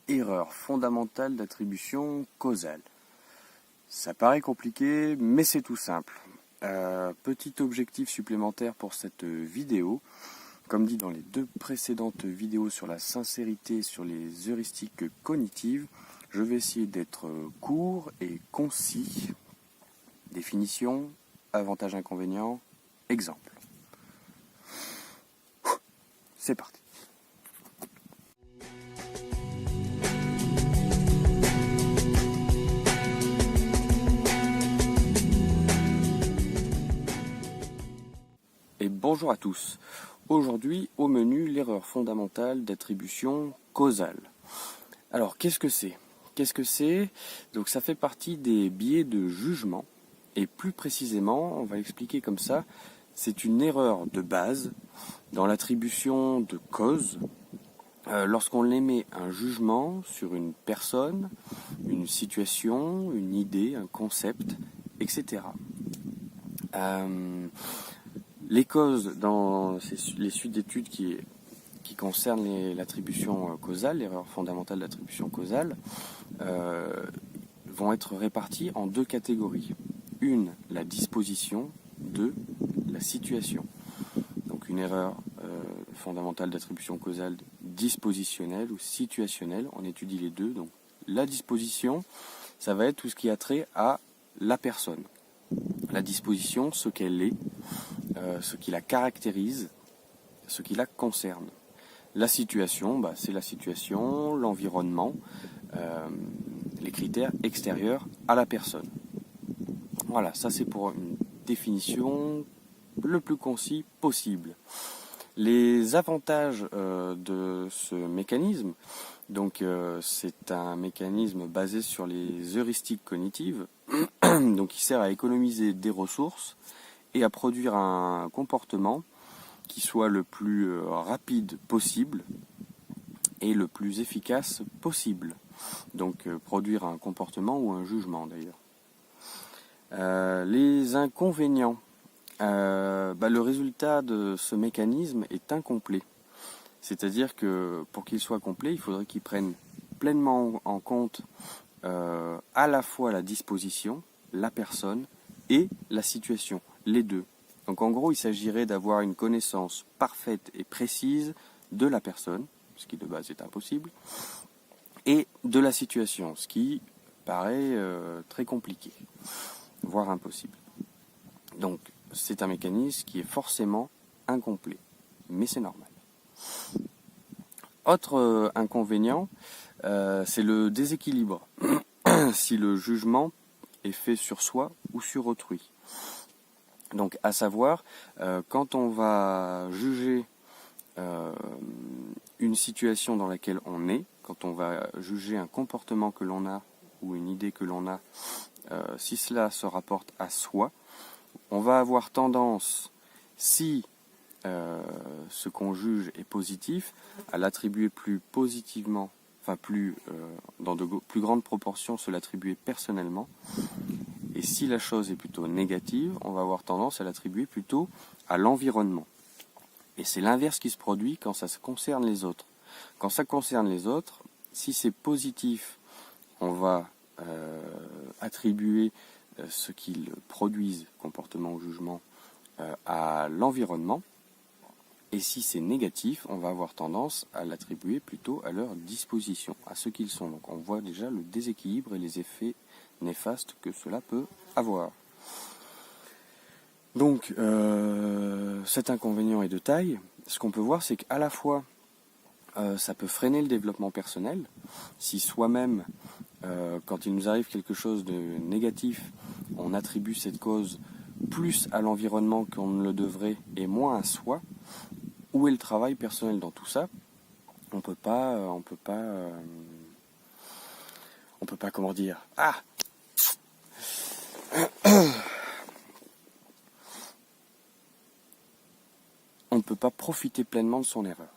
Erreur fondamentale d'attribution causale. Ça paraît compliqué, mais c'est tout simple. Petit objectif supplémentaire pour cette vidéo. Comme dit dans les deux précédentes vidéos sur la sincérité, sur les heuristiques cognitives, je vais essayer d'être court et concis. Définition, avantages, inconvénients, exemple. C'est parti. Et bonjour à tous. Aujourd'hui, au menu, l'erreur fondamentale d'attribution causale. Alors, qu'est-ce que c'est? Donc, ça fait partie des biais de jugement. Et plus précisément, on va expliquer comme ça, c'est une erreur de base dans l'attribution de cause lorsqu'on émet un jugement sur une personne, une situation, une idée, un concept, etc. Les causes dans les suites d'études qui concernent l'attribution causale, l'erreur fondamentale d'attribution causale, vont être réparties en deux catégories. Une, la disposition, deux, la situation. Donc une erreur fondamentale d'attribution causale dispositionnelle ou situationnelle, on étudie les deux. Donc la disposition, ça va être tout ce qui a trait à la personne. La disposition, ce qu'elle est, ce qui la caractérise, ce qui la concerne. La situation, c'est la situation, l'environnement, les critères extérieurs à la personne. Voilà, ça c'est pour une définition le plus concis possible. Les avantages de ce mécanisme, donc c'est un mécanisme basé sur les heuristiques cognitives, donc il sert à économiser des ressources et à produire un comportement qui soit le plus rapide possible et le plus efficace possible. Donc produire un comportement ou un jugement d'ailleurs. Les inconvénients. Le résultat de ce mécanisme est incomplet. C'est-à-dire que pour qu'il soit complet, il faudrait qu'il prenne pleinement en compte à la fois la disposition, la personne et la situation, les deux. Donc en gros, il s'agirait d'avoir une connaissance parfaite et précise de la personne, ce qui de base est impossible, et de la situation, ce qui paraît très compliqué, voire impossible. Donc c'est un mécanisme qui est forcément incomplet, mais c'est normal. Autre inconvénient, c'est le déséquilibre, si le jugement est fait sur soi ou sur autrui. Donc à savoir, quand on va juger une situation dans laquelle on est, quand on va juger un comportement que l'on a ou une idée que l'on a, si cela se rapporte à soi, on va avoir tendance, si ce qu'on juge est positif, à l'attribuer plus positivement, dans de plus grandes proportions, se l'attribuer personnellement. Et si la chose est plutôt négative, on va avoir tendance à l'attribuer plutôt à l'environnement. Et c'est l'inverse qui se produit quand ça concerne les autres. Quand ça concerne les autres, si c'est positif, on va attribuer ce qu'ils produisent, comportement ou jugement, à l'environnement. Et si c'est négatif, on va avoir tendance à l'attribuer plutôt à leur disposition, à ce qu'ils sont. Donc on voit déjà le déséquilibre et les effets néfastes que cela peut avoir. Donc cet inconvénient est de taille. Ce qu'on peut voir, c'est qu'à la fois ça peut freiner le développement personnel, si soi-même, quand il nous arrive quelque chose de négatif, on attribue cette cause plus à l'environnement qu'on ne le devrait et moins à soi. Où est le travail personnel dans tout ça? On peut pas, comment dire, on ne peut pas profiter pleinement de son erreur.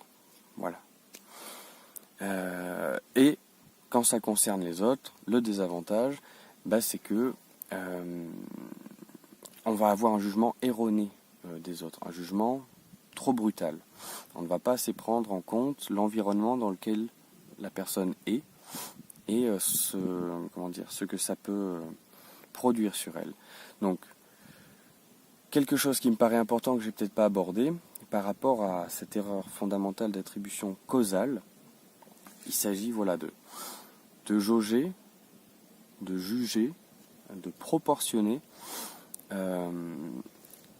Voilà. Et quand ça concerne les autres, le désavantage, c'est que on va avoir un jugement erroné des autres, un jugement trop brutal. On ne va pas assez prendre en compte l'environnement dans lequel la personne est, et ce que ça peut produire sur elle. Donc, quelque chose qui me paraît important que j'ai peut-être pas abordé, par rapport à cette erreur fondamentale d'attribution causale, il s'agit de jauger, de juger, de proportionner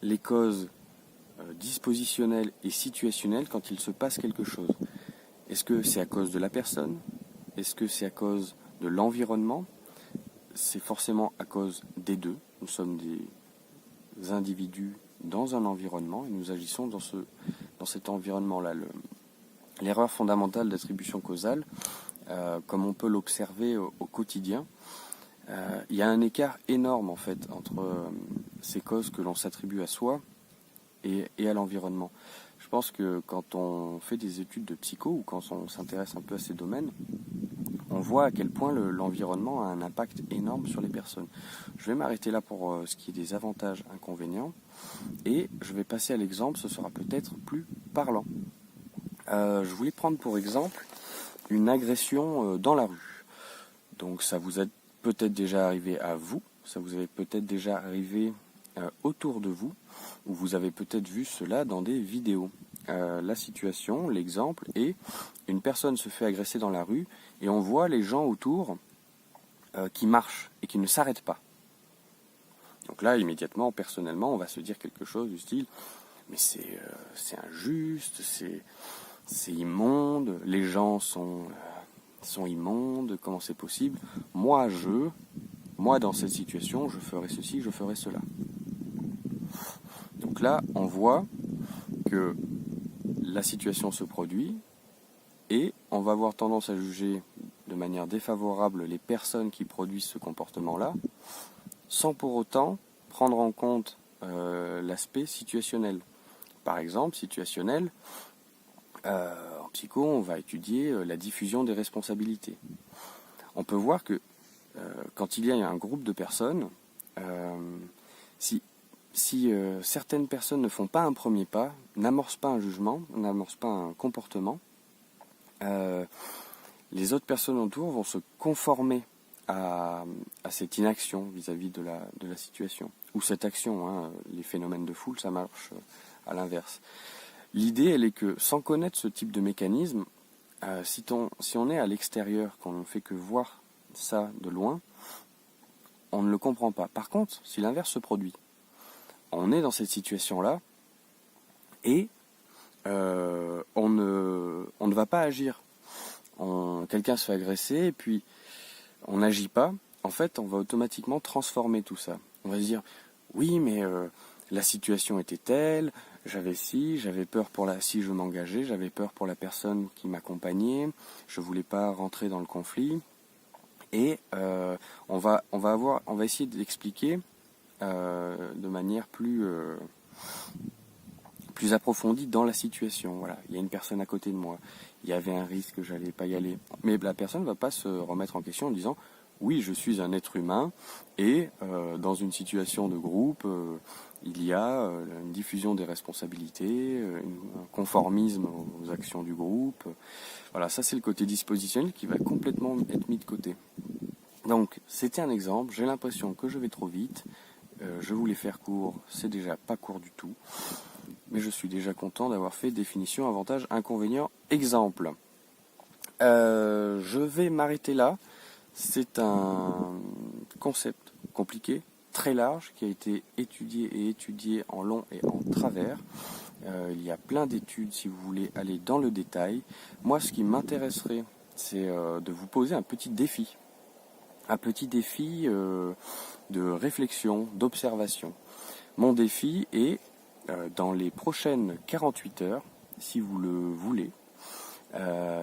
les causes dispositionnelles et situationnelles quand il se passe quelque chose. Est-ce que c'est à cause de la personne? Est-ce que c'est à cause de l'environnement? C'est forcément à cause des deux. Nous sommes des individus dans un environnement et nous agissons dans cet environnement-là. L'erreur fondamentale d'attribution causale, comme on peut l'observer au quotidien, il y a un écart énorme en fait entre ces causes que l'on s'attribue à soi et à l'environnement. Je pense que quand on fait des études de psycho ou quand on s'intéresse un peu à ces domaines, on voit à quel point l'environnement a un impact énorme sur les personnes. Je vais m'arrêter là pour ce qui est des avantages, inconvénients, et je vais passer à l'exemple, ce sera peut-être plus parlant. Je voulais prendre pour exemple une agression dans la rue. Donc ça vous est peut-être déjà arrivé à vous, ça vous est peut-être déjà arrivé autour de vous, ou vous avez peut-être vu cela dans des vidéos. La situation, l'exemple est, une personne se fait agresser dans la rue et on voit les gens autour qui marchent et qui ne s'arrêtent pas. Donc là, immédiatement, personnellement, on va se dire quelque chose du style « mais c'est injuste, c'est immonde, les gens sont immondes, comment c'est possible? Moi, dans cette situation, je ferai ceci, je ferai cela. » Donc là, on voit que la situation se produit et on va avoir tendance à juger de manière défavorable les personnes qui produisent ce comportement-là, sans pour autant prendre en compte l'aspect situationnel. Par exemple, situationnel, en psycho, on va étudier la diffusion des responsabilités. On peut voir que quand il y a un groupe de personnes, si certaines personnes ne font pas un premier pas, n'amorcent pas un jugement, n'amorcent pas un comportement, les autres personnes autour vont se conformer à cette inaction vis-à-vis de la situation. Ou cette action, les phénomènes de foule, ça marche à l'inverse. L'idée, elle est que sans connaître ce type de mécanisme, si on est à l'extérieur, qu'on ne fait que voir ça de loin, on ne le comprend pas. Par contre, si l'inverse se produit, on est dans cette situation-là et on ne va pas agir. Quelqu'un se fait agresser et puis on n'agit pas. En fait, on va automatiquement transformer tout ça. On va se dire, oui, mais la situation était telle, j'avais peur si je m'engageais, j'avais peur pour la personne qui m'accompagnait, je voulais pas rentrer dans le conflit. Et on va essayer d'expliquer de manière plus approfondie dans la situation. Voilà, il y a une personne à côté de moi, il y avait un risque que j'allais pas y aller. Mais la personne ne va pas se remettre en question en disant oui, je suis un être humain et dans une situation de groupe, il y a une diffusion des responsabilités, un conformisme aux actions du groupe. Voilà, ça c'est le côté dispositionnel qui va complètement être mis de côté. Donc, c'était un exemple, j'ai l'impression que je vais trop vite, je voulais faire court, c'est déjà pas court du tout, mais je suis déjà content d'avoir fait définition, avantages, inconvénients, exemple. Je vais m'arrêter là, c'est un concept compliqué, très large, qui a été étudié en long et en travers. Il y a plein d'études si vous voulez aller dans le détail. Moi, ce qui m'intéresserait, c'est de vous poser un petit défi. Un petit défi de réflexion, d'observation. Mon défi est, dans les prochaines 48 heures, si vous le voulez,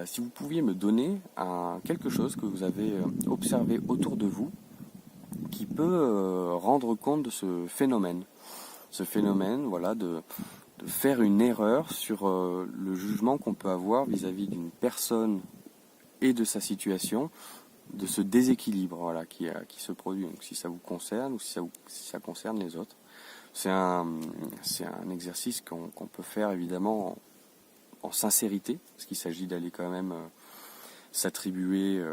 si vous pouviez me donner quelque chose que vous avez observé autour de vous qui peut rendre compte de ce phénomène. Ce phénomène, voilà, de faire une erreur sur le jugement qu'on peut avoir vis-à-vis d'une personne et de sa situation, de ce déséquilibre voilà, qui se produit. Donc, si ça vous concerne ou si ça concerne les autres. C'est un exercice qu'on peut faire évidemment en sincérité, parce qu'il s'agit d'aller quand même s'attribuer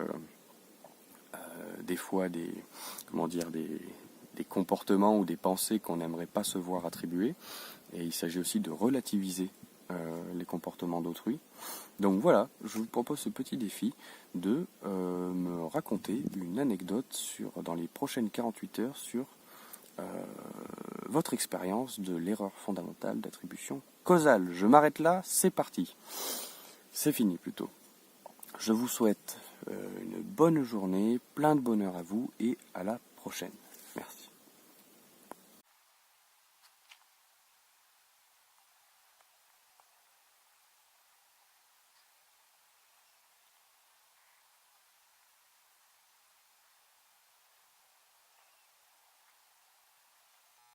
des fois des comportements ou des pensées qu'on n'aimerait pas se voir attribuer. Et il s'agit aussi de relativiser les comportements d'autrui. Donc voilà, je vous propose ce petit défi de me raconter une anecdote dans les prochaines 48 heures sur votre expérience de l'erreur fondamentale d'attribution causale. Je m'arrête là, c'est parti. C'est fini plutôt. Je vous souhaite une bonne journée, plein de bonheur à vous et à la prochaine.